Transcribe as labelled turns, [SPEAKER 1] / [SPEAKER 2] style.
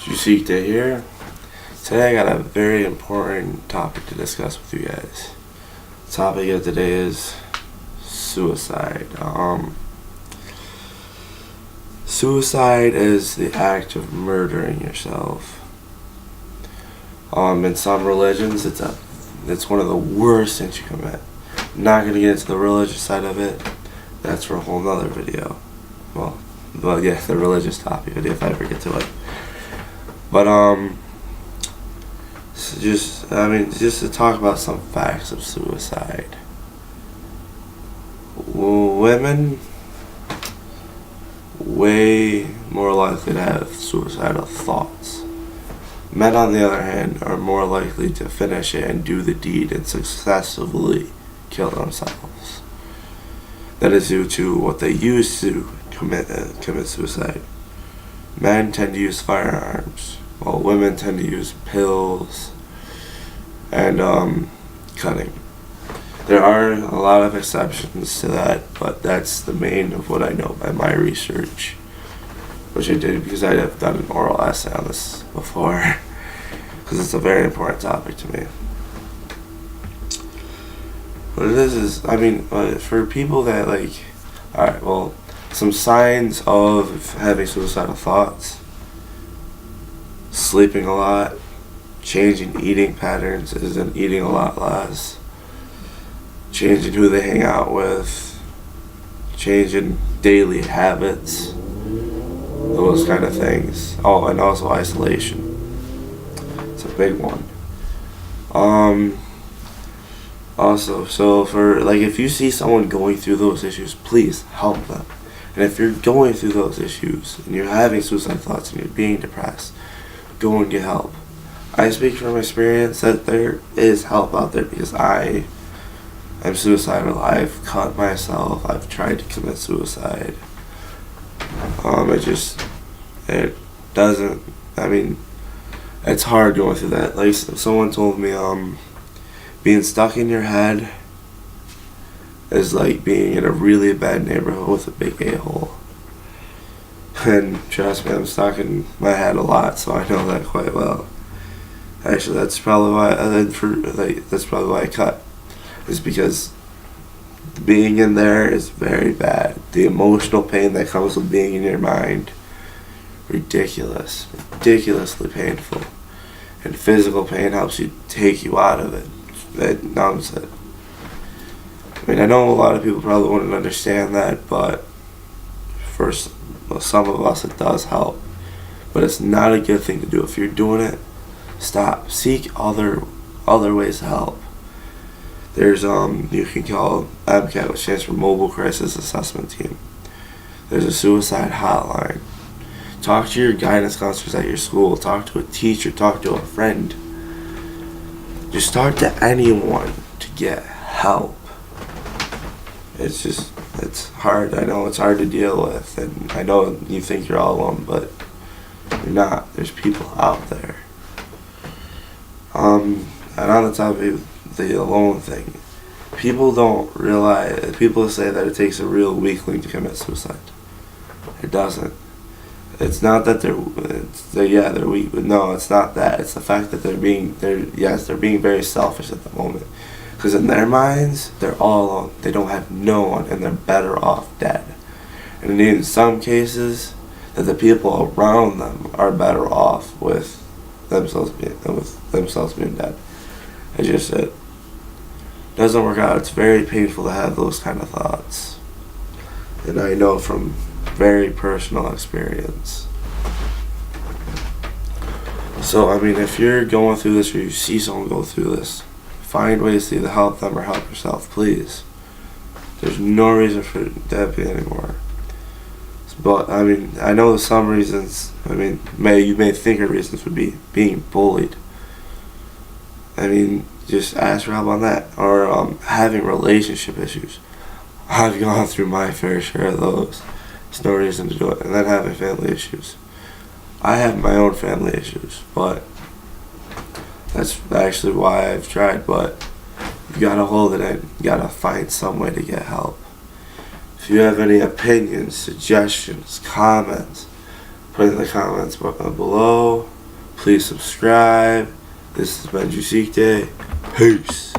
[SPEAKER 1] Jusicte here. Today I got a very important topic to discuss with you guys. The topic of today is suicide. Suicide is the act of murdering yourself. In some religions, it's one of the worst things you commit. I'm not gonna get into the religious side of it. That's for a whole nother video. Well, yeah, the religious topic video if I ever get to it. But just to talk about some facts of suicide. Women way more likely to have suicidal thoughts. Men, on the other hand, are more likely to finish it and do the deed and successfully kill themselves. That is due to what they use to commit suicide. Men tend to use firearms, while women tend to use pills and cutting. There are a lot of exceptions to that, but that's the main of what I know by my research, which I did because I have done an oral essay on this before, because it's a very important topic to me. What it is, for people that some signs of having suicidal thoughts: sleeping a lot, changing eating patterns, isn't eating a lot less, changing who they hang out with, changing daily habits, those kind of things. Oh, and also isolation. It's a big one. Also, so if you see someone going through those issues, please help them. And if you're going through those issues and you're having suicide thoughts and you're being depressed, go and get help. I speak from experience that there is help out there because I am suicidal. I've cut myself. I've tried to commit suicide. It's hard going through that. Like, someone told me, being stuck in your head is like being in a really bad neighborhood with a big a-hole. And trust me, I'm stuck in my head a lot, so I know that quite well. Actually, that's probably why I cut. Is because being in there is very bad. The emotional pain that comes with being in your mind, ridiculously painful. And physical pain helps you take you out of it. It numbs it. I know a lot of people probably wouldn't understand that, but for some of us it does help. But it's not a good thing to do. If you're doing it, stop. Seek other ways to help. There's you can call MCAT, which stands for Mobile Crisis Assessment Team. There's a suicide hotline. Talk to your guidance counselors at your school. Talk to a teacher. Talk to a friend. Just talk to anyone to get help. It's hard. I know it's hard to deal with, and I know you think you're all alone, but you're not. There's people out there. And on the topic of the alone thing, people don't realize. People say that it takes a real weakling to commit suicide. It doesn't. It's not that they're weak. No, it's not that. It's the fact that they're being very selfish at the moment. Because in their minds, they're all alone. They don't have no one, and they're better off dead. And in some cases, that the people around them are better off with themselves being dead. It doesn't work out. It's very painful to have those kind of thoughts. And I know from very personal experience. So, if you're going through this or you see someone go through this, find ways to either help them or help yourself, please. There's no reason for that anymore. But, I know some reasons, you may think of reasons would be being bullied. Just ask for help on that. Or having relationship issues. I've gone through my fair share of those. There's no reason to do it. And then having family issues. I have my own family issues, but that's actually why I've tried. But you gotta hold it in. You gotta find some way to get help. If you have any opinions, suggestions, comments, put in the comments below. Please subscribe. This has been Jusicte. Peace.